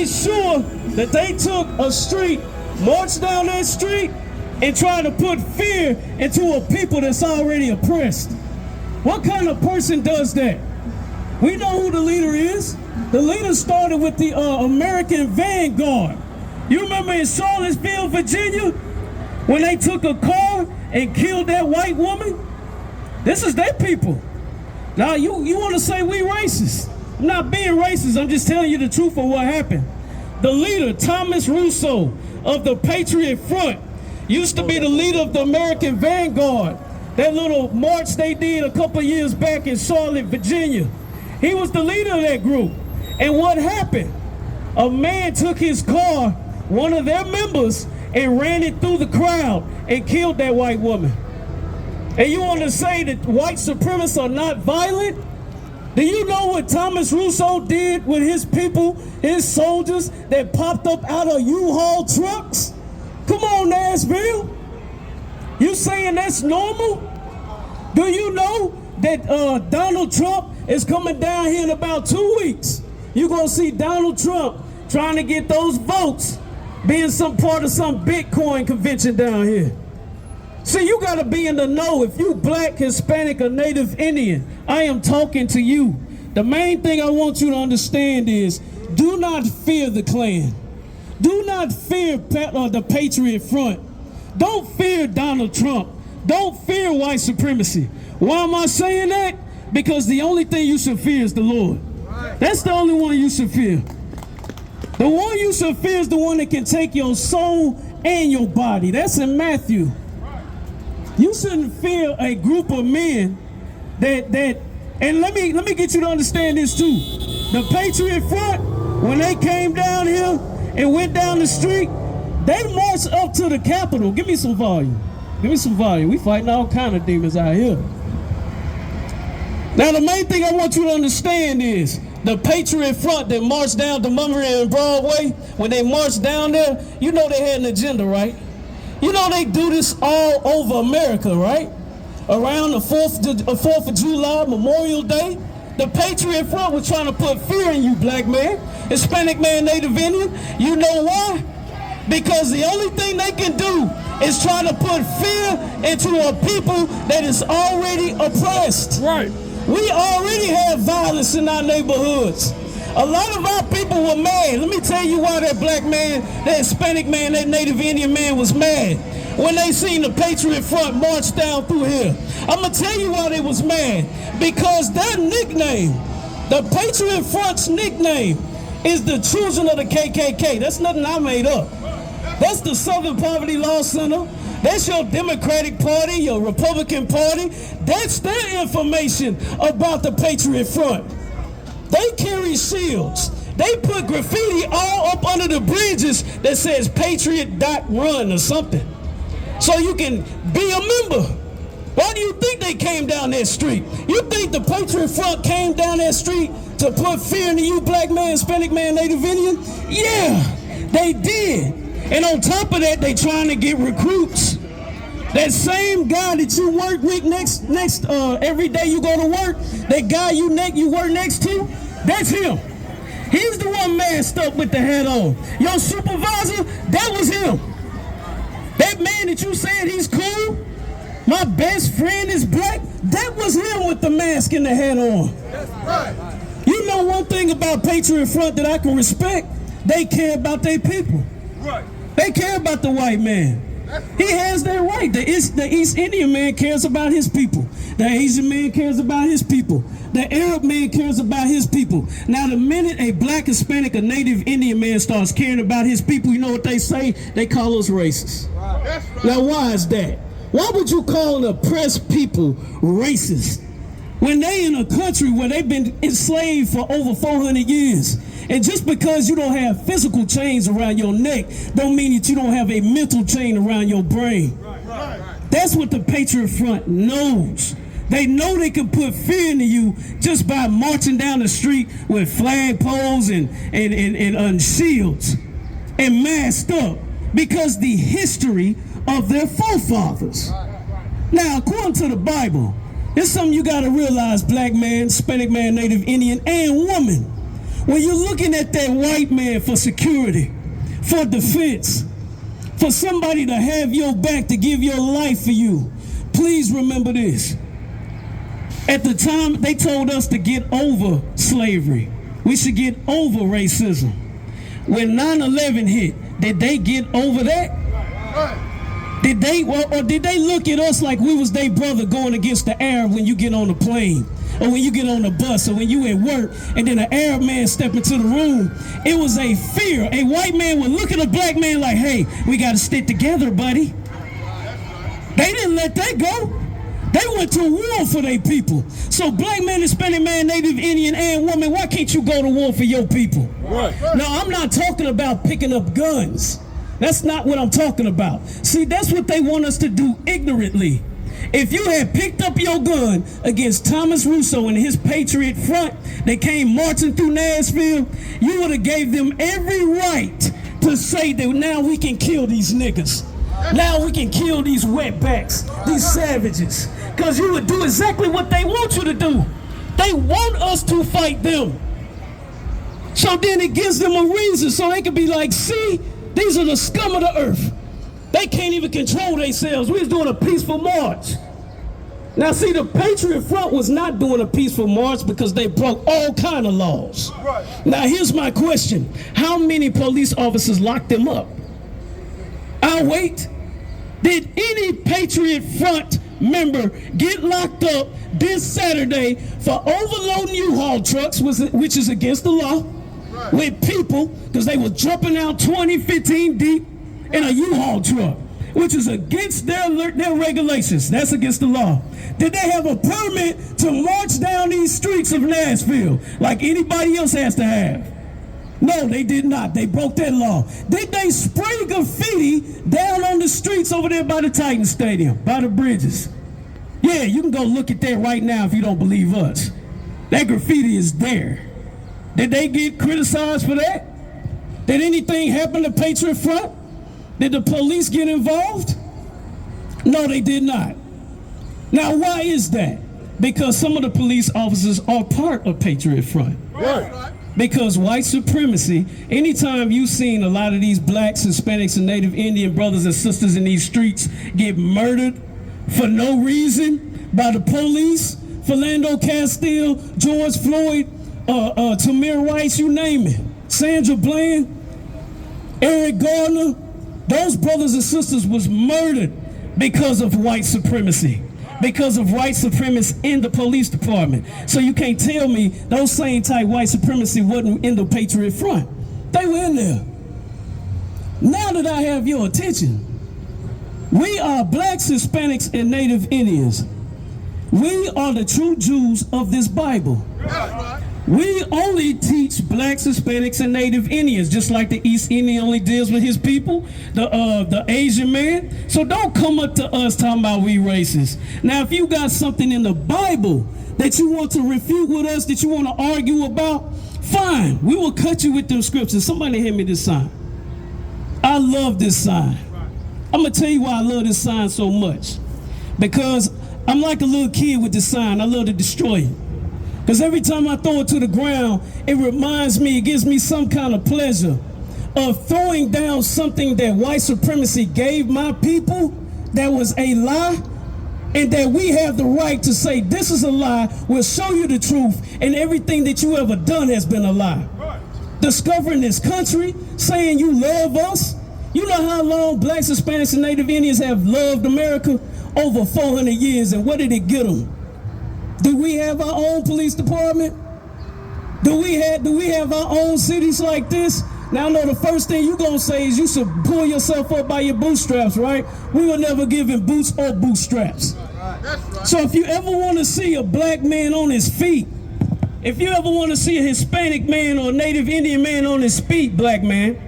made sure that they took a street, marched down that street, and tried to put fear into a people that's already oppressed. What kind of person does that? We know who the leader is. The leader started with the American Vanguard. You remember in Charlottesville, Virginia, when they took a car and killed that white woman? This is their people. Now, you want to say we racist. I'm not being racist. I'm just telling you the truth of what happened. The leader, Thomas Russo of the Patriot Front, used to be the leader of the American Vanguard. That little march they did a couple years back in Charlotte, Virginia. He was the leader of that group. And what happened? A man took his car, one of their members, and ran it through the crowd and killed that white woman. And you want to say that white supremacists are not violent? Do you know what Thomas Russo did with his people, his soldiers that popped up out of U-Haul trucks? Come on, Nashville. You saying that's normal? Do you know that Donald Trump is coming down here in about 2 weeks? You're going to see Donald Trump trying to get those votes, being some part of some Bitcoin convention down here. See, you got to be in the know. If you black, Hispanic, or Native Indian, I am talking to you. The main thing I want you to understand is do not fear the Klan. Do not fear the Patriot Front. Don't fear Donald Trump. Don't fear white supremacy. Why am I saying that? Because the only thing you should fear is the Lord. That's the only one you should fear. The one you should fear is the one that can take your soul and your body. That's in Matthew. You shouldn't fear a group of men that and let me get you to understand this too. The Patriot Front, when they came down here and went down the street, they marched up to the Capitol. Give me some volume. Give me some volume. We fighting all kind of demons out here. Now, the main thing I want you to understand is the Patriot Front that marched down to Montgomery and Broadway, when they marched down there, you know they had an agenda, right? You know they do this all over America, right? Around the 4th of July, Memorial Day, the Patriot Front was trying to put fear in you, black man, Hispanic man, Native Indian. You know why? Because the only thing they can do is try to put fear into a people that is already oppressed. Right. We already have violence in our neighborhoods. A lot of our people were mad. Let me tell you why that black man, that Hispanic man, that Native Indian man was mad when they seen the Patriot Front march down through here. I'm going to tell you why they was mad. Because their nickname, the Patriot Front's nickname, is the children of the KKK. That's nothing I made up. That's the Southern Poverty Law Center. That's your Democratic Party, your Republican Party. That's their information about the Patriot Front. They carry shields. They put graffiti all up under the bridges that says Patriot.run or something. So you can be a member. Why do you think they came down that street? You think the Patriot Front came down that street to put fear into you, black man, Hispanic man, Native Indian? Yeah, they did. And on top of that, they trying to get recruits. That same guy that you work with next every day you go to work, that guy you work next to, that's him. He's the one masked up with the hat on. Your supervisor, that was him. That man that you said he's cool, my best friend is black, that was him with the mask and the hat on. That's right. You know one thing about Patriot Front that I can respect? They care about their people. Right. They care about the white man. He has that right. The East Indian man cares about his people. The Asian man cares about his people. The Arab man cares about his people. Now, the minute a black, Hispanic, or Native Indian man starts caring about his people, you know what they say? They call us racist. Right. That's right. Now, why is that? Why would you call an oppressed people racist when they in a country where they've been enslaved for over 400 years? And just because you don't have physical chains around your neck don't mean that you don't have a mental chain around your brain. Right. That's what the Patriot Front knows. They know they can put fear into you just by marching down the street with flagpoles and shields and masked up because the history of their forefathers. Now, according to the Bible, it's something you got to realize, black man, Hispanic man, Native Indian, and woman. When you're looking at that white man for security, for defense, for somebody to have your back, to give your life for you, please remember this. At the time, they told us to get over slavery. We should get over racism. When 9/11 hit, did they get over that? Did they, or did they look at us like we was their brother going against the Arab when you get on the plane, or when you get on the bus, or when you at work, and then an Arab man step into the room? It was a fear. A white man would look at a black man like, hey, we got to stick together, buddy. They didn't let that go. They went to war for their people. So black man, Hispanic man, Native Indian, and woman, why can't you go to war for your people? Right. Now, I'm not talking about picking up guns. That's not what I'm talking about. See, that's what they want us to do ignorantly. If you had picked up your gun against Thomas Russo and his Patriot Front that came marching through Nashville, you would have gave them every right to say that now we can kill these niggas. Now we can kill these wetbacks, these savages. Because you would do exactly what they want you to do. They want us to fight them. So then it gives them a reason so they can be like, see, these are the scum of the earth. They can't even control themselves. We was doing a peaceful march. Now see, the Patriot Front was not doing a peaceful march because they broke all kind of laws. Right. Now here's my question. How many police officers locked them up? I'll wait. Did any Patriot Front member get locked up this Saturday for overloading U-Haul trucks, which is against the law, right, with people, because they were jumping out 20, 15 deep in a U-Haul truck, which is against their regulations. That's against the law. Did they have a permit to march down these streets of Nashville like anybody else has to have? No, they did not. They broke that law. Did they spray graffiti down on the streets over there by the Titan Stadium, by the bridges? Yeah, you can go look at that right now if you don't believe us. That graffiti is there. Did they get criticized for that? Did anything happen to Patriot Front? Did the police get involved? No, they did not. Now, why is that? Because some of the police officers are part of Patriot Front. Right. Because white supremacy, anytime you've seen a lot of these blacks, Hispanics, and Native Indian brothers and sisters in these streets get murdered for no reason by the police, Philando Castile, George Floyd, Tamir Rice, you name it, Sandra Bland, Eric Gardner, those brothers and sisters was murdered because of white supremacy, because of white supremacists in the police department. So you can't tell me those same type white supremacy wasn't in the Patriot Front. They were in there. Now that I have your attention, we are blacks, Hispanics, and Native Indians. We are the true Jews of this Bible. We only teach blacks, Hispanics, and Native Indians, just like the East Indian only deals with his people, the Asian man. So don't come up to us talking about we racist. Now, if you got something in the Bible that you want to refute with us, that you want to argue about, fine. We will cut you with them scriptures. Somebody hand me this sign. I love this sign. I'm going to tell you why I love this sign so much. Because I'm like a little kid with this sign. I love to destroy it. Because every time I throw it to the ground, it reminds me, it gives me some kind of pleasure of throwing down something that white supremacy gave my people that was a lie, and that we have the right to say, this is a lie, we'll show you the truth, and everything that you ever done has been a lie. Right. Discovering this country, saying you love us. You know how long blacks, Hispanics, and Native Indians have loved America? Over 400 years, and what did it get them? Do we have our own police department? Do we have our own cities like this? Now I know the first thing you're gonna say is you should pull yourself up by your bootstraps, right? We were never given boots or bootstraps. That's right. So if you ever want to see a black man on his feet, if you ever want to see a Hispanic man or a Native Indian man on his feet, black man,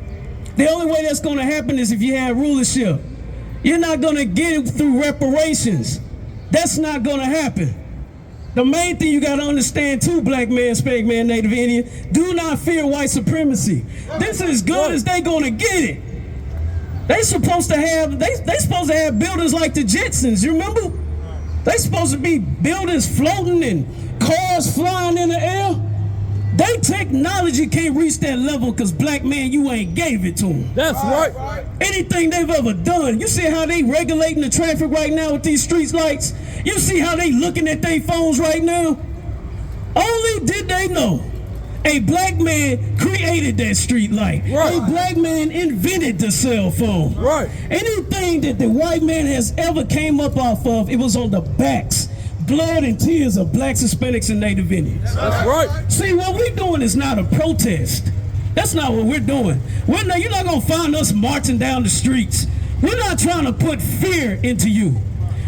the only way that's gonna happen is if you have rulership. You're not gonna get it through reparations. That's not gonna happen. The main thing you got to understand too, black man, Hispanic man, Native Indian, do not fear white supremacy. This is as good as they gonna get it. They supposed to have buildings like the Jetsons, you remember? They supposed to be buildings floating and cars flying in the air. They technology can't reach that level because black man, you ain't gave it to them. That's right. Anything they've ever done. You see how they regulating the traffic right now with these street lights? You see how they looking at their phones right now? Only did they know a black man created that street light. Right. A black man invented the cell phone. Right. Anything that the white man has ever came up off of, it was on the backs, blood and tears of blacks, Hispanics, and Native Indians. That's right. See, what we're doing is not a protest. That's not what we're doing. You're not going to find us marching down the streets. We're not trying to put fear into you.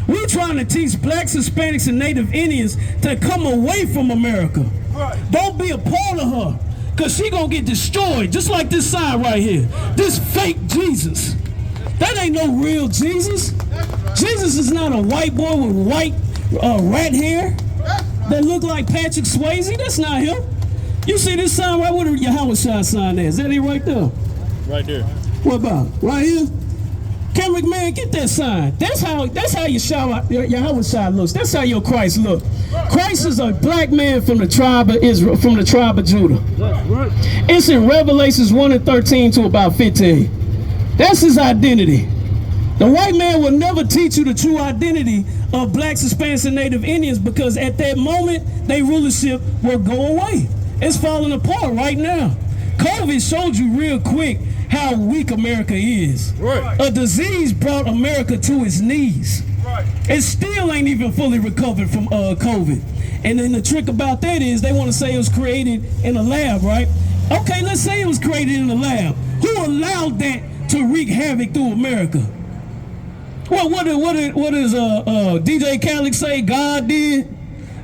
We're trying to teach blacks, Hispanics, and Native Indians to come away from America. Right. Don't be a part of her, because she going to get destroyed, just like this sign right here. This fake Jesus. That ain't no real Jesus. Jesus is not a white boy with white rat hair that look like Patrick Swayze. That's not him. You see this sign right where your Howard Shah sign is? Is that it right there? Right there. What about? Right here? Camera man, get that sign. That's how your Howard Shah looks. That's how your Christ look. Christ is a black man from the tribe of Israel, from the tribe of Judah. That's right. It's in Revelations 1:13 to about 15. That's his identity. The white man will never teach you the true identity of blacks, Hispanics, and Native Indians, because at that moment, their rulership will go away. It's falling apart right now. COVID showed you real quick how weak America is. Right. A disease brought America to its knees. Right. It still ain't even fully recovered from COVID. And then the trick about that is they want to say it was created in a lab, right? Okay, let's say it was created in a lab. Who allowed that to wreak havoc through America? Well, what does DJ Khaled say God did?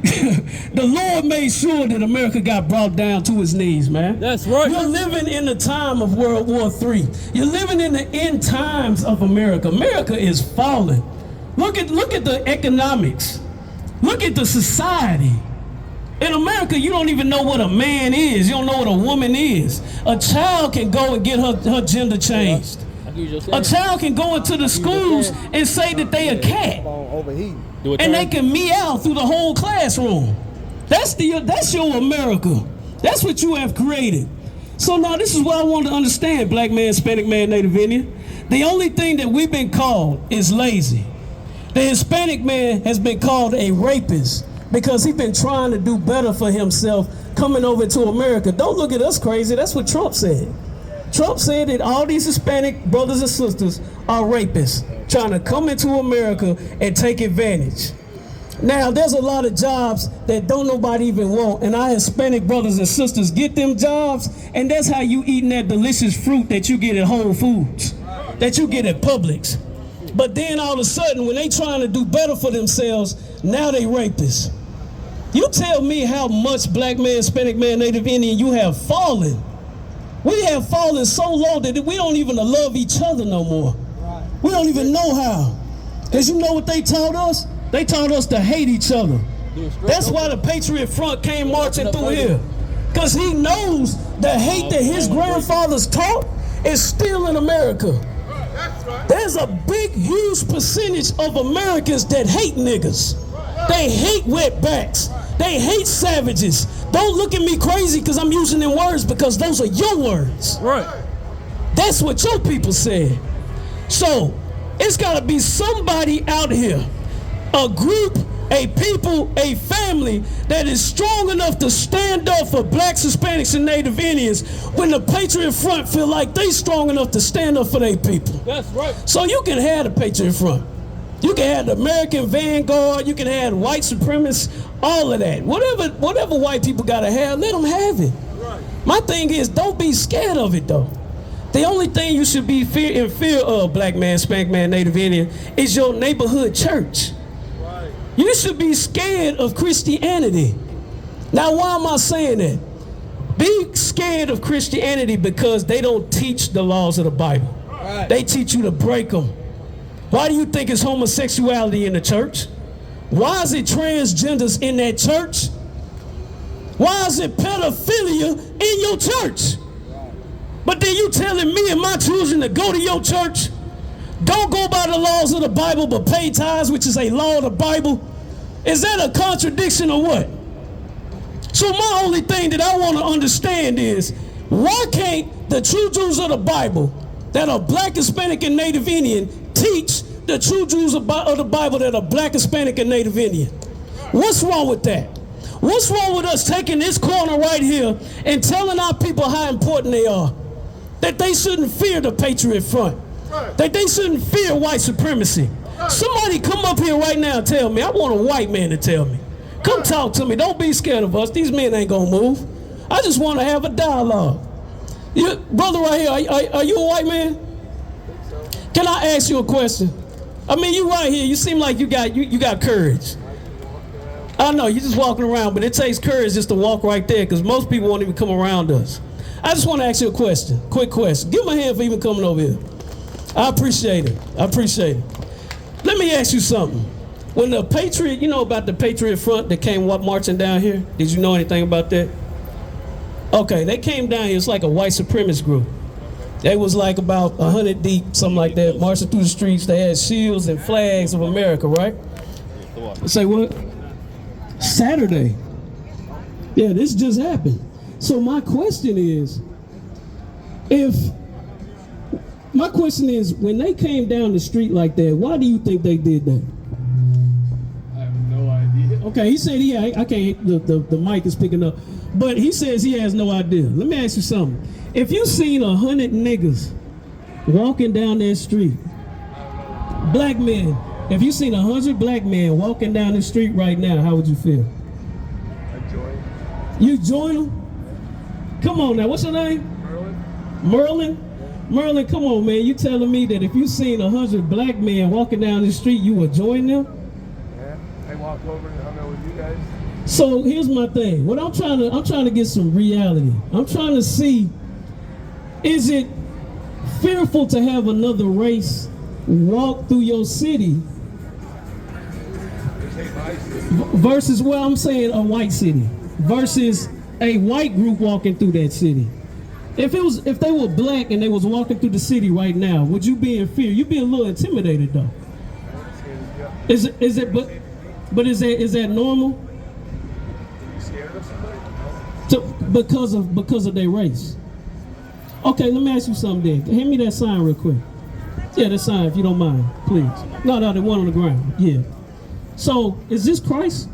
The Lord made sure that America got brought down to its knees, man. That's right. You're living in the time of World War III. You're living in the end times of America. America is falling. Look at the economics. Look at the society. In America, you don't even know what a man is. You don't know what a woman is. A child can go and get her gender changed. A child can go into the schools and say that they a cat. And they can meow through the whole classroom. That's your America. That's what you have created. So now this is what I want to understand, black man, Hispanic man, Native Indian. The only thing that we've been called is lazy. The Hispanic man has been called a rapist because he's been trying to do better for himself coming over to America. Don't look at us crazy. That's what Trump said. Trump said that all these Hispanic brothers and sisters are rapists trying to come into America and take advantage. Now, there's a lot of jobs that don't nobody even want, and our Hispanic brothers and sisters get them jobs, and that's how you eating that delicious fruit that you get at Whole Foods, that you get at Publix. But then all of a sudden, when they trying to do better for themselves, now they rapists. You tell me how much black man, Hispanic man, Native Indian you have fallen. We have fallen so low that we don't even love each other no more. Right. We don't even know how. Because you know what they taught us? They taught us to hate each other. That's why the Patriot Front came marching through here. Because he knows the hate that his grandfathers taught is still in America. There's a big, huge percentage of Americans that hate niggas. They hate wetbacks. They hate savages. Don't look at me crazy because I'm using them words, because those are your words. Right. That's what your people said. So it's got to be somebody out here, a group, a people, a family that is strong enough to stand up for blacks, Hispanics, and Native Indians when the Patriot Front feel like they strong enough to stand up for their people. That's right. So you can have the Patriot Front. You can have the American Vanguard, you can have white supremacists, all of that. Whatever white people gotta have, let them have it. Right. My thing is, don't be scared of it though. The only thing you should be in fear of, black man, Hispanic man, Native Indian, is your neighborhood church. Right. You should be scared of Christianity. Now, why am I saying that? Be scared of Christianity because they don't teach the laws of the Bible. Right. They teach you to break them. Why do you think it's homosexuality in the church? Why is it transgenders in that church? Why is it pedophilia in your church? But then you telling me and my children to go to your church? Don't go by the laws of the Bible, but pay tithes, which is a law of the Bible. Is that a contradiction or what? So my only thing that I want to understand is, why can't the true Jews of the Bible that are black, Hispanic, and Native Indian teach the true Jews of the Bible that are black, Hispanic, and Native Indian? What's wrong with that? What's wrong with us taking this corner right here and telling our people how important they are? That they shouldn't fear the Patriot Front. That they shouldn't fear white supremacy. Somebody come up here right now and tell me. I want a white man to tell me. Come talk to me. Don't be scared of us. These men ain't gonna move. I just want to have a dialogue. Brother right here, are you a white man? Can I ask you a question? I mean, you right here. You seem like you got courage. I know, you're just walking around, but it takes courage just to walk right there, because most people won't even come around us. I just want to ask you a question, quick question. Give me a hand for even coming over here. I appreciate it. I appreciate it. Let me ask you something. When the Patriot, you know about the Patriot Front that came marching down here? Did you know anything about that? Okay, they came down here. It's like a white supremacist group. They was like about 100 deep, something like that, marching through the streets. They had shields and flags of America, right? Say what? Saturday. Yeah, this just happened. So my question is, when they came down the street like that, why do you think they did that? I have no idea. Okay, he said I can't, the mic is picking up, but he says he has no idea. Let me ask you something. If you seen 100 niggas walking down that street, black men, if you seen 100 black men walking down the street right now, how would you feel? I join. You join them? Come on now, what's your name? Merlin? Merlin, come on, man. You telling me that if you seen 100 black men walking down the street, you would join them? Yeah, I walk over and hung out with you guys. So here's my thing. What I'm trying to get some reality. I'm trying to see, is it fearful to have another race walk through your city versus, well, I'm saying a white city versus a white group walking through that city? If they were black and they was walking through the city right now, would you be in fear? You'd be a little intimidated though. Is it is that normal? Scared of somebody? Because of their race. Okay, let me ask you something then. Hand me that sign real quick. Yeah, that sign, if you don't mind, please. No, the one on the ground. Yeah. So, is this Christ?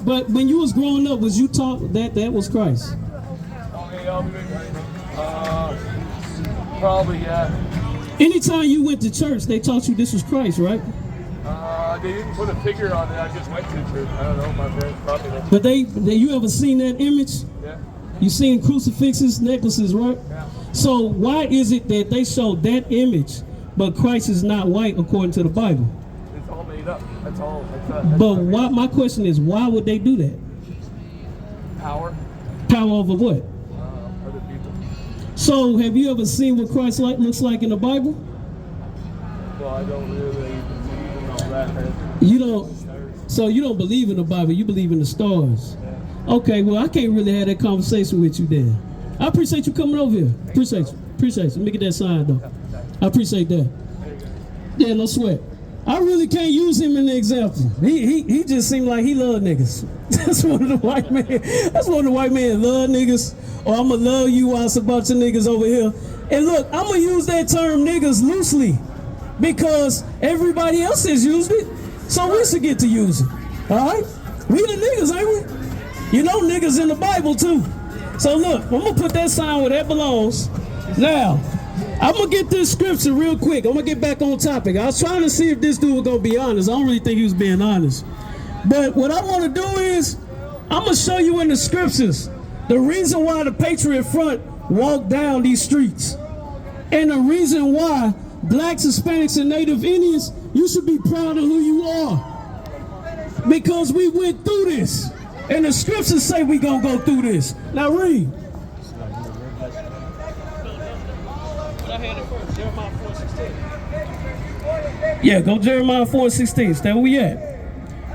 But when you was growing up, was you taught that was Christ? Probably, yeah. Anytime you went to church, they taught you this was Christ, right? They didn't put a figure on it. I just went to church. I don't know. My parents probably didn't. But you ever seen that image? Yeah. You seen crucifixes, necklaces, right? Yeah. So why is it that they showed that image, but Christ is not white according to the Bible? It's all made up. That's all. But why? My question is, why would they do that? Power. Power over what? Other people. So have you ever seen what Christ looks like in the Bible? Well, I don't really believe in all that. You don't. So you don't believe in the Bible. You believe in the stars. Yeah. Okay. Well, I can't really have that conversation with you then. I appreciate you coming over here. Appreciate you. Let me get that sign though. I appreciate that. Yeah, no sweat. I really can't use him in the example. He just seemed like he love niggas. That's one of the white men. That's one of the white men love niggas. Or I'ma love you while it's a bunch of niggas over here. And look, I'ma use that term niggas loosely because everybody else has used it. So we should get to use it. Alright? We the niggas, ain't we? You know niggas in the Bible too. So look, I'm gonna put that sign where that belongs. Now, I'm gonna get this scripture real quick. I'm gonna get back on topic. I was trying to see if this dude was gonna be honest. I don't really think he was being honest. But what I wanna do is, I'm gonna show you in the scriptures the reason why the Patriot Front walked down these streets. And the reason why blacks, Hispanics, and Native Indians, you should be proud of who you are. Because we went through this. And the scriptures say we gonna go through this. Now read. Yeah, go Jeremiah 4:16. That's where we at.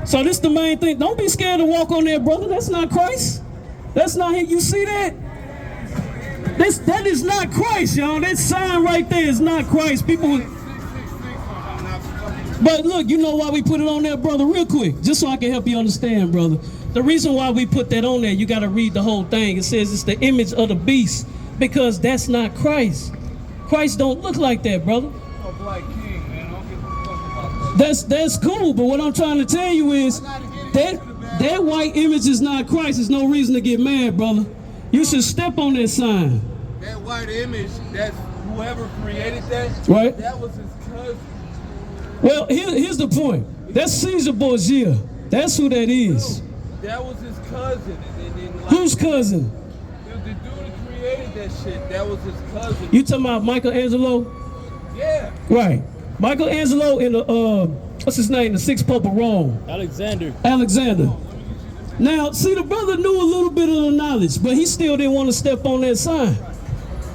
So this the main thing. Don't be scared to walk on there, brother. That's not Christ. That's not him. You see that? That is not Christ, y'all. That sign right there is not Christ. People. But look, you know why we put it on there, brother, real quick, just so I can help you understand, brother. The reason why we put that on there, you got to read the whole thing. It says it's the image of the beast, because that's not Christ. Christ don't look like that, brother. Oh, Black King, man. I don't give a fuck about that. That's cool, but what I'm trying to tell you is that white image is not Christ. There's no reason to get mad, brother. You should step on that sign. That white image, that's whoever created that, right? That was his cousin. Well, here's the point. That's Caesar Borgia. That's who that is. That was his cousin. And whose cousin? The dude who created that shit, that was his cousin. You talking about Michelangelo? Yeah. Right. Michelangelo in the, what's his name? The Sixth Pope of Rome. Alexander. Now, see, the brother knew a little bit of the knowledge, but he still didn't want to step on that sign.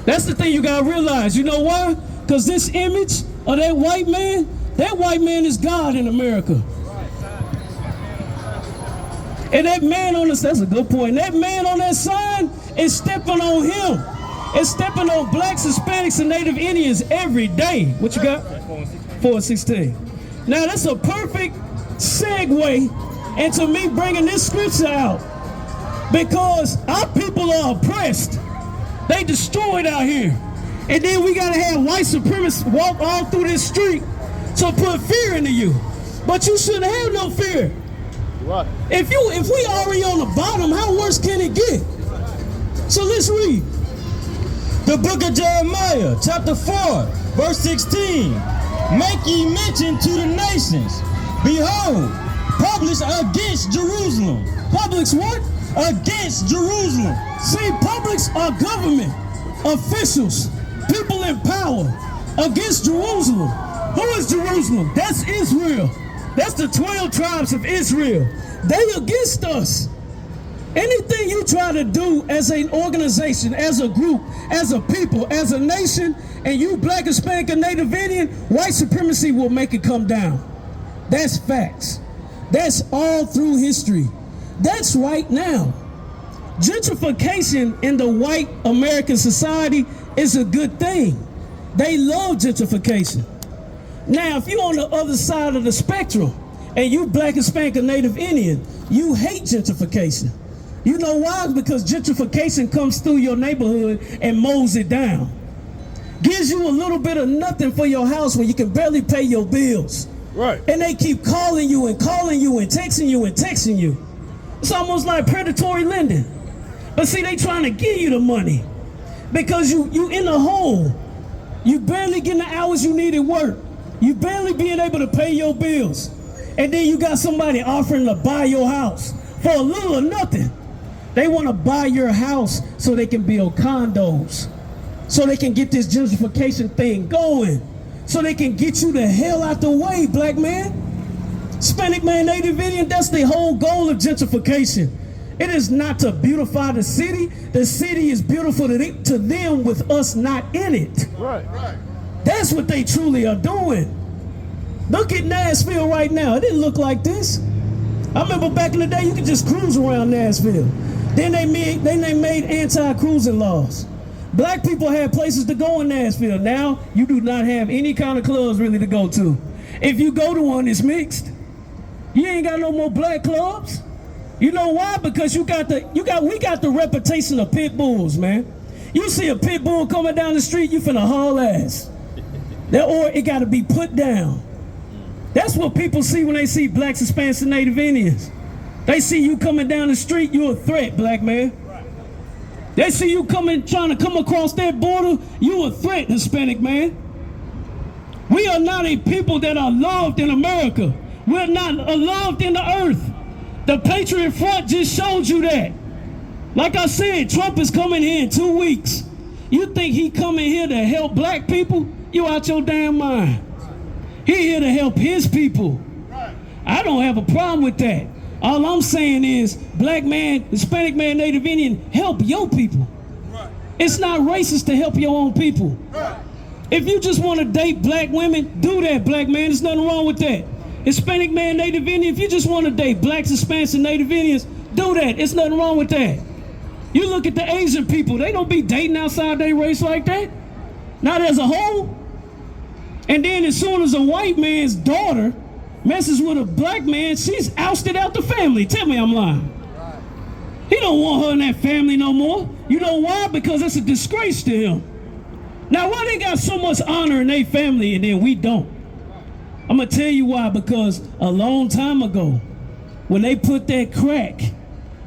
That's the thing you got to realize. You know why? Because this image of that white man is God in America. And that man on this, that's a good point. That man on that sign is stepping on him. It's stepping on blacks, Hispanics, and Native Indians every day. What you got? 4:16. Now that's a perfect segue into me bringing this scripture out. Because our people are oppressed. They destroyed out here. And then we gotta have white supremacists walk all through this street to put fear into you. But you shouldn't have no fear. Right. If we already on the bottom, how worse can it get? So let's read. The book of Jeremiah, chapter 4, verse 16. Make ye mention to the nations. Behold, publish against Jerusalem. Publics what? Against Jerusalem. See, publics are government officials, people in power against Jerusalem. Who is Jerusalem? That's Israel. That's the 12 tribes of Israel. They against us. Anything you try to do as an organization, as a group, as a people, as a nation, and you black, Hispanic, and Native Indian, white supremacy will make it come down. That's facts. That's all through history. That's right now. Gentrification in the white American society is a good thing. They love gentrification. Now, if you're on the other side of the spectrum and you black, Hispanic, and Native Indian, you hate gentrification. You know why? Because gentrification comes through your neighborhood and mows it down. Gives you a little bit of nothing for your house when you can barely pay your bills. Right. And they keep calling you and calling you and texting you and texting you. It's almost like predatory lending. But see, they trying to give you the money because you in the hole. You barely getting the hours you need at work. You barely being able to pay your bills. And then you got somebody offering to buy your house for a little or nothing. They want to buy your house so they can build condos, so they can get this gentrification thing going, so they can get you the hell out the way, black man. Hispanic man, Native Indian, that's the whole goal of gentrification. It is not to beautify the city. The city is beautiful to them with us not in it. Right. That's what they truly are doing. Look at Nashville right now. It didn't look like this. I remember back in the day, you could just cruise around Nashville. Then they made anti-cruising laws. Black people had places to go in Nashville. Now, you do not have any kind of clubs really to go to. If you go to one, it's mixed. You ain't got no more black clubs. You know why? Because we got the reputation of pit bulls, man. You see a pit bull coming down the street, you finna haul ass. Or it gotta be put down. That's what people see when they see blacks, Hispanics, and Native Indians. They see you coming down the street, you're a threat, black man. They see you trying to come across that border, you're a threat, Hispanic man. We are not a people that are loved in America. We're not loved in the earth. The Patriot Front just showed you that. Like I said, Trump is coming here in 2 weeks. You think he coming here to help black people? You out your damn mind. He here to help his people. I don't have a problem with that. All I'm saying is, black man, Hispanic man, Native Indian, help your people. It's not racist to help your own people. If you just want to date black women, do that, black man. There's nothing wrong with that. Hispanic man, Native Indian, if you just want to date blacks, Hispanics, and Native Indians, do that. It's nothing wrong with that. You look at the Asian people, they don't be dating outside their race like that. Not as a whole. And then as soon as a white man's daughter messes with a black man, she's ousted out the family. Tell me I'm lying. He don't want her in that family no more. You know why? Because it's a disgrace to him. Now, why they got so much honor in their family and then we don't? I'm going to tell you why. Because a long time ago, when they put that crack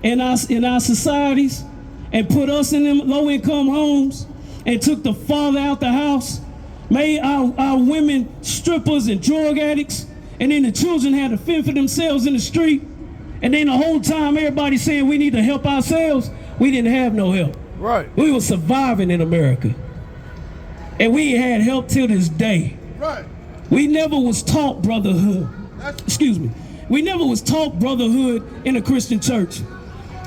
in our societies and put us in them low-income homes and took the father out the house, made our women strippers and drug addicts, and then the children had to fend for themselves in the street, and then the whole time everybody saying we need to help ourselves, we didn't have no help. Right. We were surviving in America. And we ain't had help till this day. Right. We never was taught brotherhood. We never was taught brotherhood in a Christian church.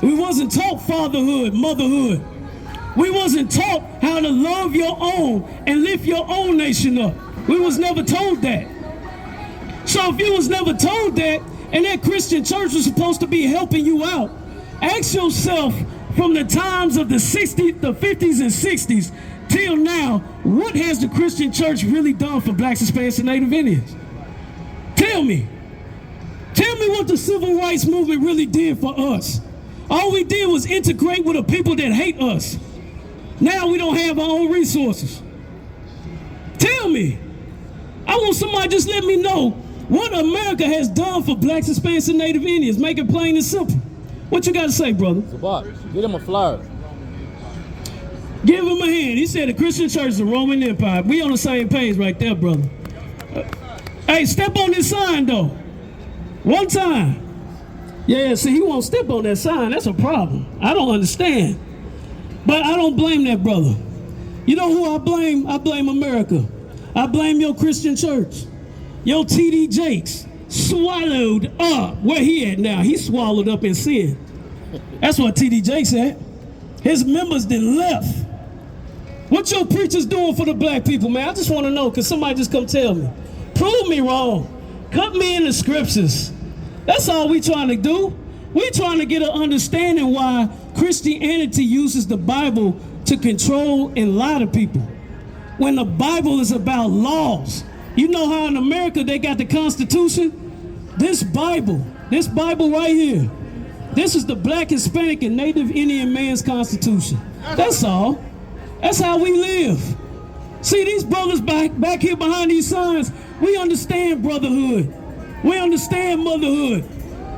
We wasn't taught fatherhood, motherhood. We wasn't taught how to love your own and lift your own nation up. We was never told that. So if you was never told that, and that Christian church was supposed to be helping you out, ask yourself from the times of the 50s and 60s till now, what has the Christian church really done for blacks, Hispanics, and Native Indians? Tell me. Tell me what the civil rights movement really did for us. All we did was integrate with the people that hate us. Now we don't have our own resources. Tell me. I want somebody just let me know what America has done for blacks, Hispanics, and Native Indians. Make it plain and simple. What you got to say, brother? Get him a flyer. Give him a hand. He said the Christian church is the Roman Empire. We on the same page right there, brother. Hey, step on this sign, though. One time. Yeah, see, he won't step on that sign. That's a problem. I don't understand. But I don't blame that brother. You know who I blame? I blame America. I blame your Christian church. Your T.D. Jakes swallowed up. Where he at now? He swallowed up in sin. That's what T.D. Jakes at. His members then left. What your preachers doing for the black people, man? I just want to know, because somebody just come tell me. Prove me wrong. Cut me in the scriptures. That's all we trying to do. We trying to get an understanding why Christianity uses the Bible to control and lie to people, when the Bible is about laws. You know how in America they got the Constitution? This Bible right here, this is the black, Hispanic, and Native Indian man's Constitution. That's all. That's how we live. See, these brothers back here behind these signs, we understand brotherhood. We understand motherhood.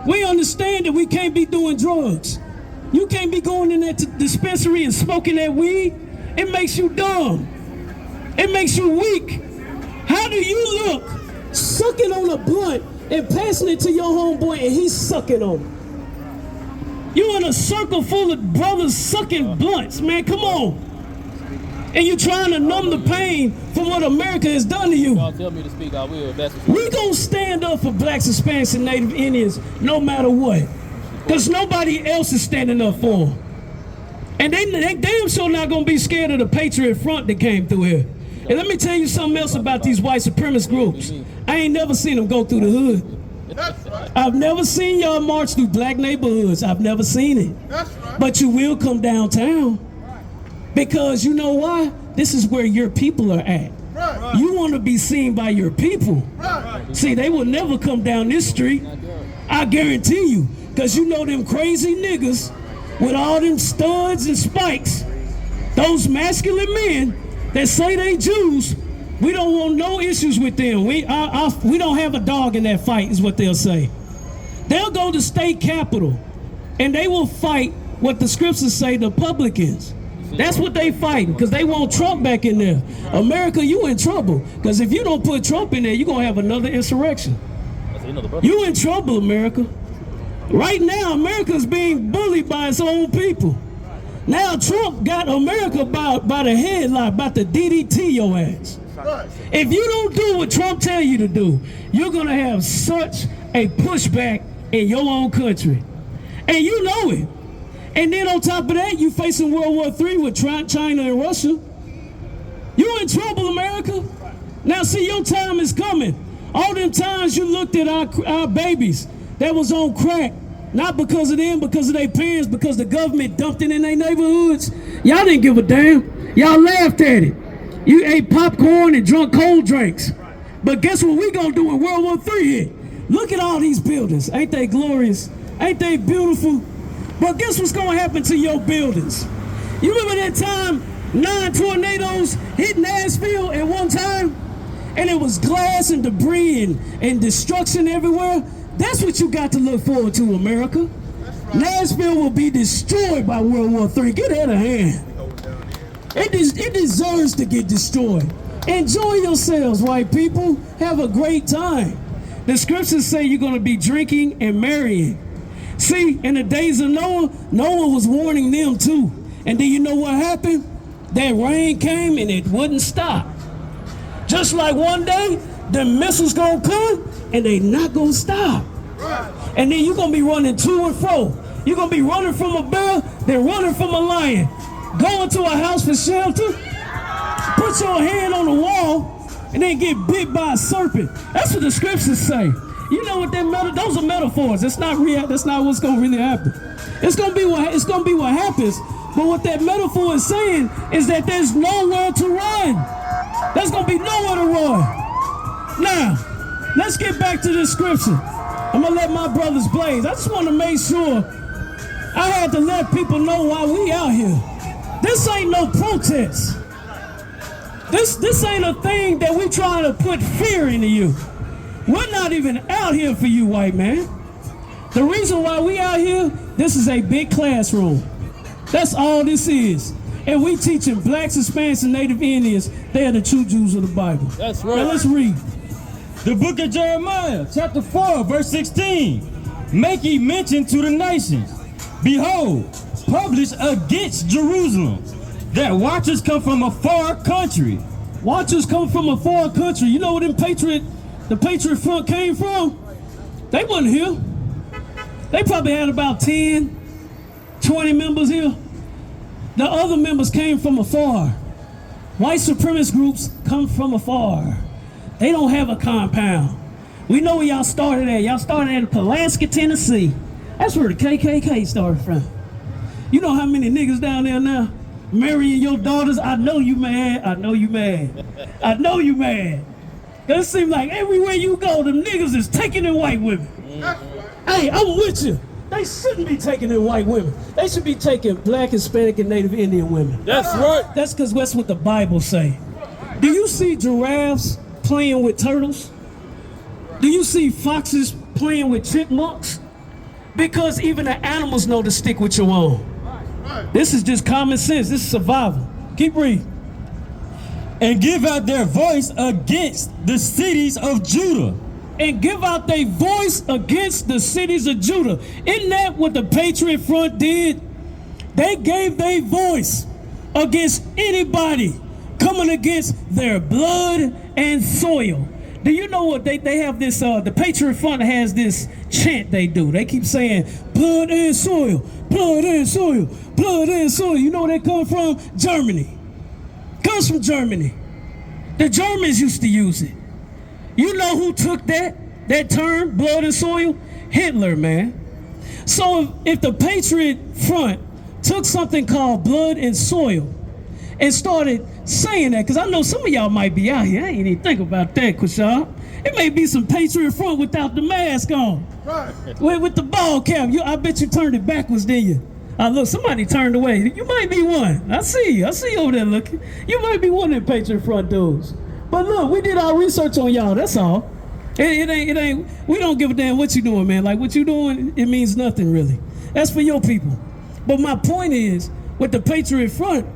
We understand that we can't be doing drugs. You can't be going in that dispensary and smoking that weed. It makes you dumb. It makes you weak. How do you look sucking on a blunt and passing it to your homeboy and he's sucking on it? You in a circle full of brothers sucking blunts, man, come on. And you're trying to numb the pain from what America has done to you. Y'all tell me to speak, I will. We gonna stand up for blacks, Hispanics, and Native Indians no matter what. Because nobody else is standing up for them. And they damn sure not gonna be scared of the Patriot Front that came through here. And let me tell you something else about these white supremacist groups. I ain't never seen them go through the hood. I've never seen y'all march through black neighborhoods. I've never seen it. But you will come downtown. Because you know why? This is where your people are at. You want to be seen by your people. See, they will never come down this street. I guarantee you. Because you know them crazy niggas with all them studs and spikes, those masculine men that say they Jews, we don't want no issues with them. We don't have a dog in that fight, is what they'll say. They'll go to state capitol and they will fight what the scriptures say, the publicans. That's what they fighting, because they want Trump back in there. America, you in trouble. Because if you don't put Trump in there, you're going to have another insurrection. You in trouble, America. Right now, America's being bullied by its own people. Now Trump got America by the headlock, about to DDT your ass. If you don't do what Trump tell you to do, you're going to have such a pushback in your own country. And you know it. And then on top of that, you facing World War III with China and Russia. You in trouble, America. Now see, your time is coming. All them times you looked at our babies that was on crack, not because of them, because of their parents, because the government dumped it in their neighborhoods. Y'all didn't give a damn. Y'all laughed at it. You ate popcorn and drunk cold drinks. But guess what we gonna do when World War III hit? Look at all these buildings. Ain't they glorious? Ain't they beautiful? But guess what's gonna happen to your buildings? You remember that time 9 tornadoes hit Nashville at one time? And it was glass and debris and destruction everywhere? That's what you got to look forward to, America. Nashville will be destroyed by World War III. Get out of hand. It deserves to get destroyed. Enjoy yourselves, white people. Have a great time. The scriptures say you're going to be drinking and marrying. See, in the days of Noah, Noah was warning them too. And then you know what happened? That rain came and it wouldn't stop. Just like one day, the missiles going to come and they not going to stop. And then you're going to be running to and fro. You're going to be running from a bear, then running from a lion. Going to a house for shelter, put your hand on the wall, and then get bit by a serpent. That's what the scriptures say. You know what those are metaphors. It's not real. That's not what's going to really happen. It's going to be what happens. But what that metaphor is saying is that there's nowhere to run. There's going to be nowhere to run. Now, let's get back to this scripture. I'm going to let my brothers blaze. I just want to make sure I had to let people know why we out here. This ain't no protest. This ain't a thing that we trying to put fear into you. We're not even out here for you, white man. The reason why we out here, this is a big classroom. That's all this is. And we teaching blacks, Hispanics, and Native Indians. They are the true Jews of the Bible. That's right. Now let's read. The book of Jeremiah, chapter 4, verse 16. Make ye mention to the nations. Behold, published against Jerusalem, that watchers come from a far country. Watchers come from a far country. You know where the Patriot Front came from? They wasn't here. They probably had about 10, 20 members here. The other members came from afar. White supremacist groups come from afar. They don't have a compound. We know where y'all started at. Y'all started at Pulaski, Tennessee. That's where the KKK started from. You know how many niggas down there now? Marrying your daughters? I know you mad. I know you mad. I know you mad. Cause it seems like everywhere you go, them niggas is taking in white women. Hey, I'm with you. They shouldn't be taking in white women. They should be taking black, Hispanic, and Native Indian women. That's right. That's because that's what the Bible say. Do you see giraffes playing with turtles? Do you see foxes playing with chipmunks? Because even the animals know to stick with your own. This is just common sense. This is survival. Keep reading. And give out their voice against the cities of Judah. And give out their voice against the cities of Judah. Isn't that what the Patriot Front did? They gave their voice against anybody coming against their blood and soil. Do you know what they have this, the Patriot Front has this chant they do. They keep saying, blood and soil, blood and soil, blood and soil. You know where they come from? Germany. Comes from Germany. The Germans used to use it. You know who took that term, blood and soil? Hitler, man. So if the Patriot Front took something called blood and soil and started saying that, because I know some of y'all might be out here. I ain't even think about that, Kushal. It may be some Patriot Front without the mask on. Right. With the ball cap. I bet you turned it backwards, didn't you? Look, somebody turned away. You might be one. I see you. I see you over there looking. You might be one of them Patriot Front dudes. But look, we did our research on y'all. That's all. It ain't. We don't give a damn what you doing, man. Like what you doing, it means nothing really. That's for your people. But my point is, with the Patriot Front,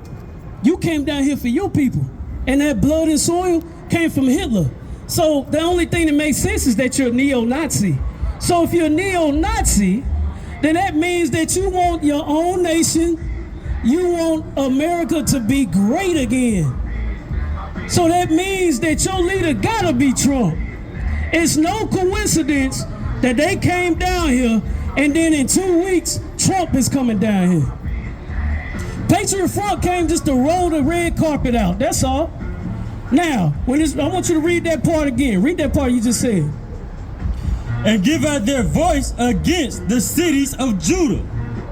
you came down here for your people. And that blood and soil came from Hitler. So the only thing that makes sense is that you're a neo-Nazi. So if you're a neo-Nazi, then that means that you want your own nation, you want America to be great again. So that means that your leader gotta be Trump. It's no coincidence that they came down here and then in 2 weeks, Trump is coming down here. Patriot Front came just to roll the red carpet out, that's all. Now, I want you to read that part again. Read that part you just said. And give out their voice against the cities of Judah.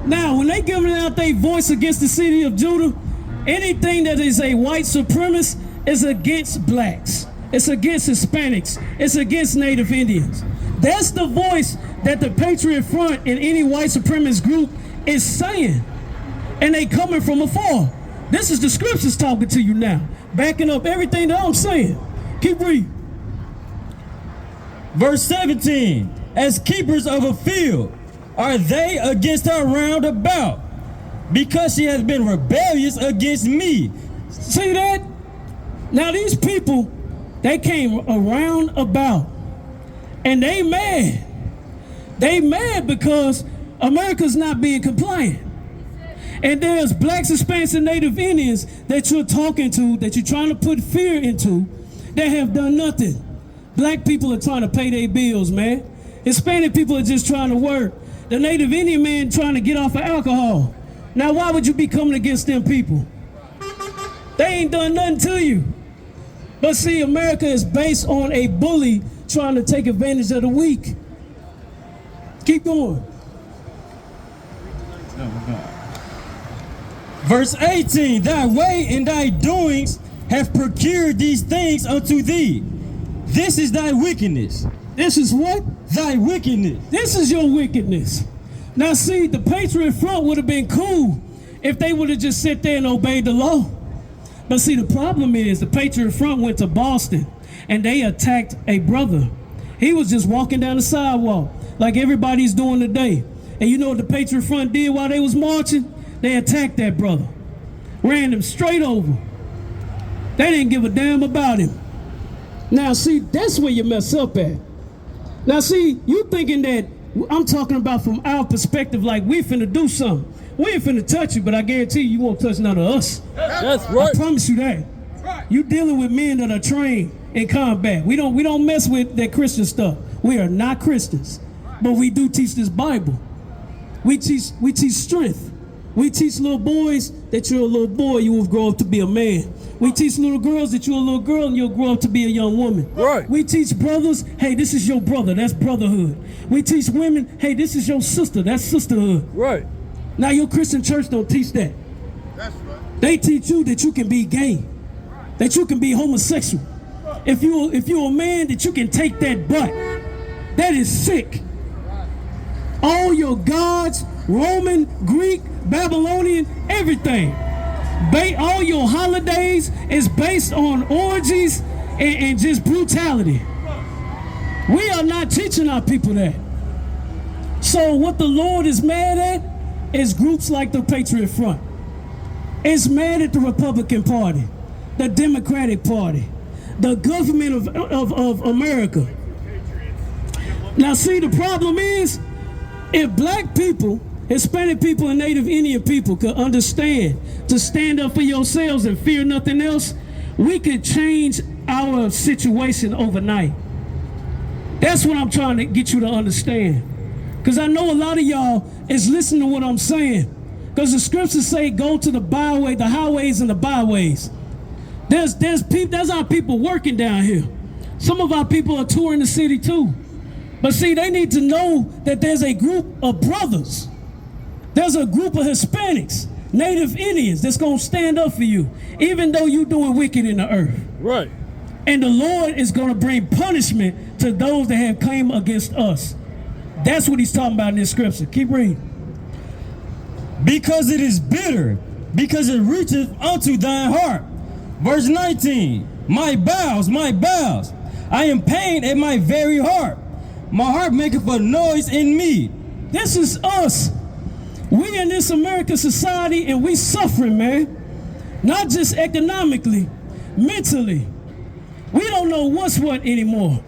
Now, when they giving out their voice against the city of Judah, anything that is a white supremacist is against blacks. It's against Hispanics. It's against Native Indians. That's the voice that the Patriot Front and any white supremacist group is saying. And they coming from afar. This is the scriptures talking to you now, backing up everything that I'm saying. Keep reading. Verse 17, as keepers of a field are they against her round about, because she has been rebellious against me. See that? Now these people, they came around about, and they mad. They mad because America's not being compliant. And there's blacks, Hispanics, and Native Indians that you're talking to, that you're trying to put fear into, that have done nothing. Black people are trying to pay their bills, man. Hispanic people are just trying to work. The Native Indian man trying to get off of alcohol. Now, why would you be coming against them people? They ain't done nothing to you. But see, America is based on a bully trying to take advantage of the weak. Keep going. Verse 18, thy way and thy doings have procured these things unto thee. This is thy wickedness. This is what? Thy wickedness. This is your wickedness. Now see, the Patriot Front would have been cool if they would have just sat there and obeyed the law. But see, the problem is the Patriot Front went to Boston and they attacked a brother. He was just walking down the sidewalk like everybody's doing today. And you know what the Patriot Front did while they was marching? They attacked that brother. Ran him straight over. They didn't give a damn about him. Now see, that's where you mess up at. Now see, you thinking that I'm talking about from our perspective, like we finna do something. We ain't finna touch you, but I guarantee you won't touch none of us. That's right. I promise you that. You dealing with men that are trained in combat. We don't mess with that Christian stuff. We are not Christians, but we do teach this Bible. We teach strength. We teach little boys that you're a little boy, you will grow up to be a man. We teach little girls that you're a little girl and you'll grow up to be a young woman. Right. We teach brothers, hey, this is your brother, that's brotherhood. We teach women, hey, this is your sister, that's sisterhood. Right. Now your Christian church don't teach that. That's right. They teach you that you can be gay, that you can be homosexual. If you're a man, that you can take that butt. That is sick. All your gods, Roman, Greek, Babylonian, everything. All your holidays is based on orgies and just brutality. We are not teaching our people that. So what the Lord is mad at is groups like the Patriot Front. It's mad at the Republican Party, the Democratic Party, the government of America. Now see, the problem is, if black people, Hispanic people, and Native Indian people could understand to stand up for yourselves and fear nothing else, we could change our situation overnight. That's what I'm trying to get you to understand. Because I know a lot of y'all is listening to what I'm saying. Because the scriptures say, go to the byway, the highways and the byways. There's our people working down here. Some of our people are touring the city too. But see, they need to know that there's a group of brothers. There's a group of Hispanics, Native Indians that's gonna stand up for you, even though you're doing wicked in the earth. Right. And the Lord is gonna bring punishment to those that have come against us. That's what he's talking about in this scripture. Keep reading. Because it is bitter, because it reacheth unto thine heart. Verse 19, my bowels, I am pained at my very heart. My heart maketh a noise in me. This is us. We in this American society and we suffering, man. Not just economically, mentally. We don't know what's what anymore.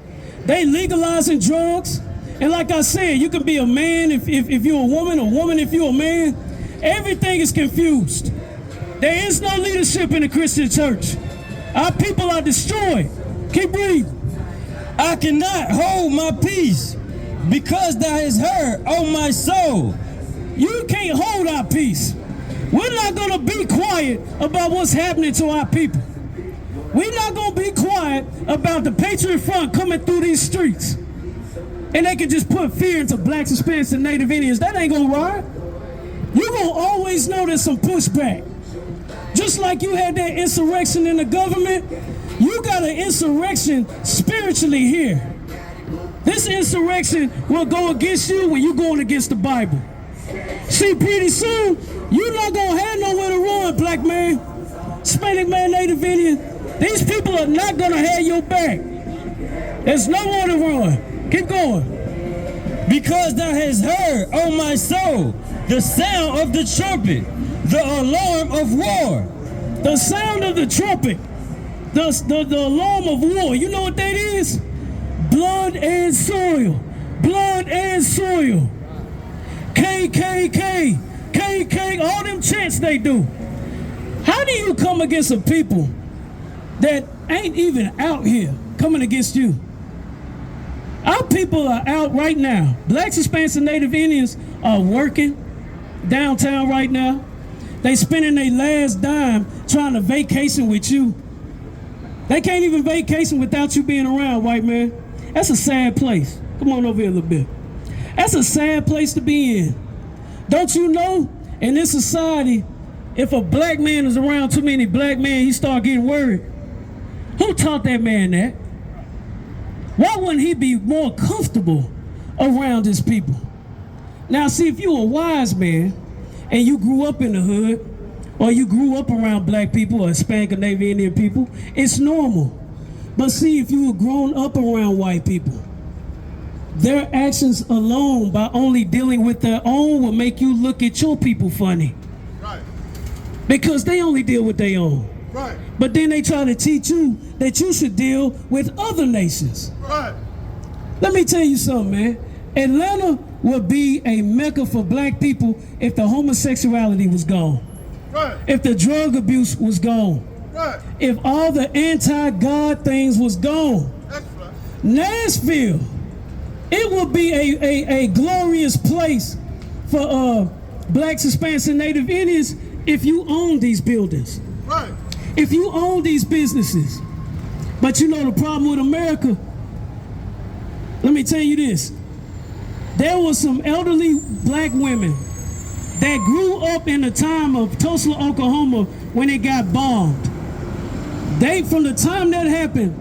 They legalizing drugs. And like I said, you can be a man if you're a woman if you're a man. Everything is confused. There is no leadership in the Christian church. Our people are destroyed. Keep reading. I cannot hold my peace because thou hast heard, O my soul. You can't hold our peace. We're not going to be quiet about what's happening to our people. We're not going to be quiet about the Patriot Front coming through these streets. And they can just put fear into blacks, Hispanics, and Native Indians. That ain't going to ride. You're going to always know there's some pushback. Just like you had that insurrection in the government, you got an insurrection spiritually here. This insurrection will go against you when you're going against the Bible. See, pretty soon, you're not going to have nowhere to run, black man, Hispanic man, Native Indian. These people are not going to have your back. There's nowhere to run. Keep going. Because thou hast heard, O my soul, the sound of the trumpet, the alarm of war. The sound of the trumpet, the alarm of war. You know what that is? Blood and soil. Blood and soil. KKK. KK, all them chants they do. How do you come against a people that ain't even out here coming against you? Our people are out right now. Blacks, Hispanics, and Native Indians are working downtown right now. They spending their last dime trying to vacation with you. They can't even vacation without you being around, white man. That's a sad place. Come on over here a little bit. That's a sad place to be in. Don't you know, in this society, if a black man is around too many black men, he start getting worried. Who taught that man that? Why wouldn't he be more comfortable around his people? Now, see, if you're a wise man and you grew up in the hood, or you grew up around black people or Hispanic or Native Indian people, it's normal. But see, if you were grown up around white people, their actions alone, by only dealing with their own, will make you look at your people funny. Right. Because they only deal with their own. Right. But then they try to teach you that you should deal with other nations. Right. Let me tell you something, man. Atlanta would be a mecca for black people if the homosexuality was gone. Right. If the drug abuse was gone. Right. If all the anti-God things was gone. That's right. Nashville, it would be a glorious place for blacks, Hispanics, and Native Indians if you own these buildings. Right. If you own these businesses. But you know the problem with America? Let me tell you this. There was some elderly black women that grew up in the time of Tulsa, Oklahoma, when it got bombed. They, from the time that happened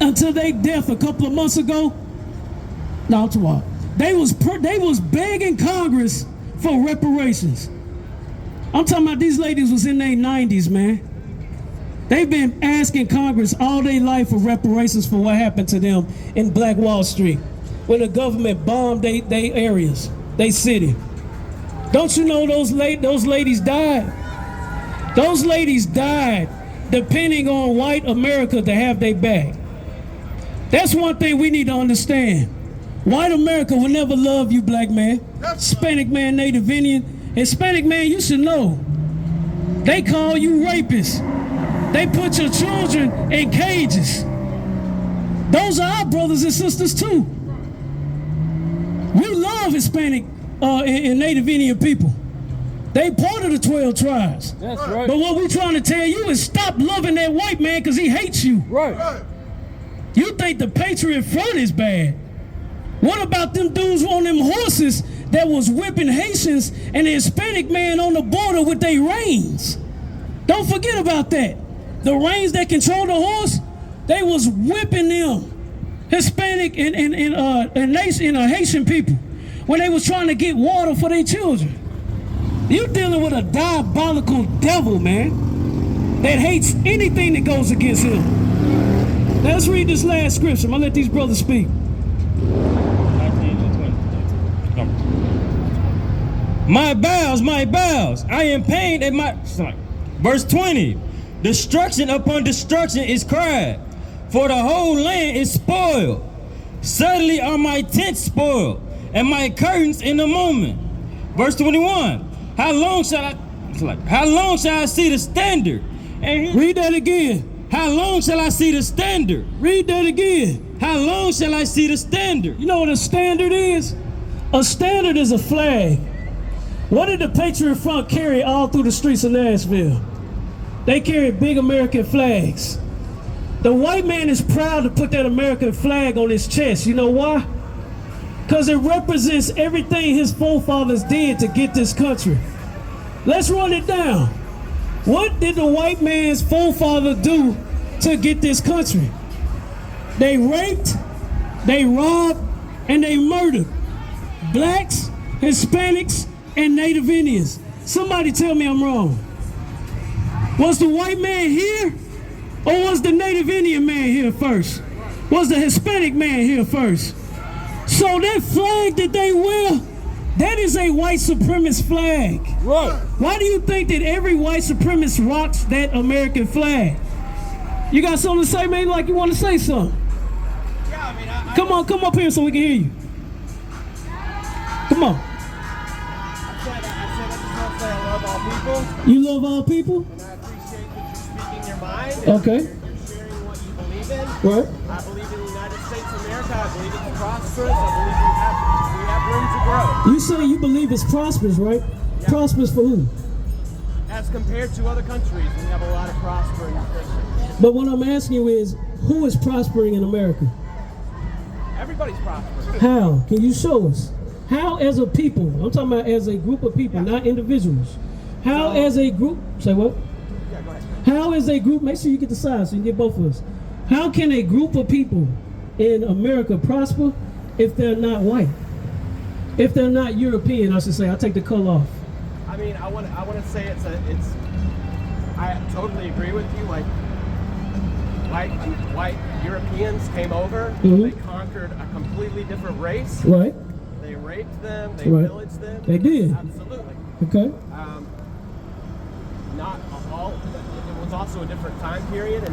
until their death a couple of months ago, no, to what? They was begging Congress for reparations. I'm talking about these ladies was in their 90s, man. They've been asking Congress all their life for reparations for what happened to them in Black Wall Street when the government bombed they areas, they city. Don't you know those ladies died? Those ladies died depending on white America to have their back. That's one thing we need to understand. White America will never love you, black man. Hispanic man, Native Indian. Hispanic man, you should know. They call you rapists. They put your children in cages. Those are our brothers and sisters too. We love Hispanic and Native Indian people. They part of the 12 tribes. That's right. But what we're trying to tell you is stop loving that white man because he hates you. Right. You think the Patriot Front is bad. What about them dudes on them horses that was whipping Haitians and the Hispanic man on the border with their reins? Don't forget about that. The reins that control the horse, they was whipping them. Hispanic and Haitian people when they was trying to get water for their children. You dealing with a diabolical devil, man, that hates anything that goes against him. Let's read this last scripture. I'm gonna let these brothers speak. 19 to 20. My bowels, I am pained at my... Verse 20, destruction upon destruction is cried, for the whole land is spoiled. Suddenly are my tents spoiled, and my curtains in a moment. Verse 21, how long shall I see the standard? And Read that again. how long shall I see the standard? Read that again. How long shall I see the standard? You know what a standard is? A standard is a flag. What did the Patriot Front carry all through the streets of Nashville? They carried big American flags. The white man is proud to put that American flag on his chest. You know why? Because it represents everything his forefathers did to get this country. Let's run it down. What did the white man's forefather do to get this country? They raped, they robbed, and they murdered blacks, Hispanics, and Native Indians. Somebody tell me I'm wrong. Was the white man here, or was the Native Indian man here first? Was the Hispanic man here first? So that flag that they wear, that is a white supremacist flag. Right. Why do you think that every white supremacist rocks that American flag? You got something to say, man? Like you want to say something? Yeah, I mean, Come on, come up here so we can hear you. Come on. I just want to say I love all people, You love all people? and I appreciate that you're speaking your mind. And Okay. You're sharing what you believe in. Right. I believe in the United States of America. I believe it's prosperous. I believe we have room to grow. You say you believe it's prosperous, right? Yeah. Prosperous for who? As compared to other countries, we have a lot of prospering Christians. But what I'm asking you is, who is prospering in America? Everybody's prospering. How? Can you show us? How as a people, I'm talking about as a group of people, not individuals. How as a group, say what? Yeah, go ahead. How as a group, make sure you get the size so you can get both of us. How can a group of people in America prosper if they're not white? If they're not European, I should say. I'll take the color off. I mean, I want to say I totally agree with you. Like, white Europeans came over. Mhm. They conquered a completely different race. Right? They raped them. They Right. pillaged them. They did. Absolutely. Okay. Not all. It was also a different time period. And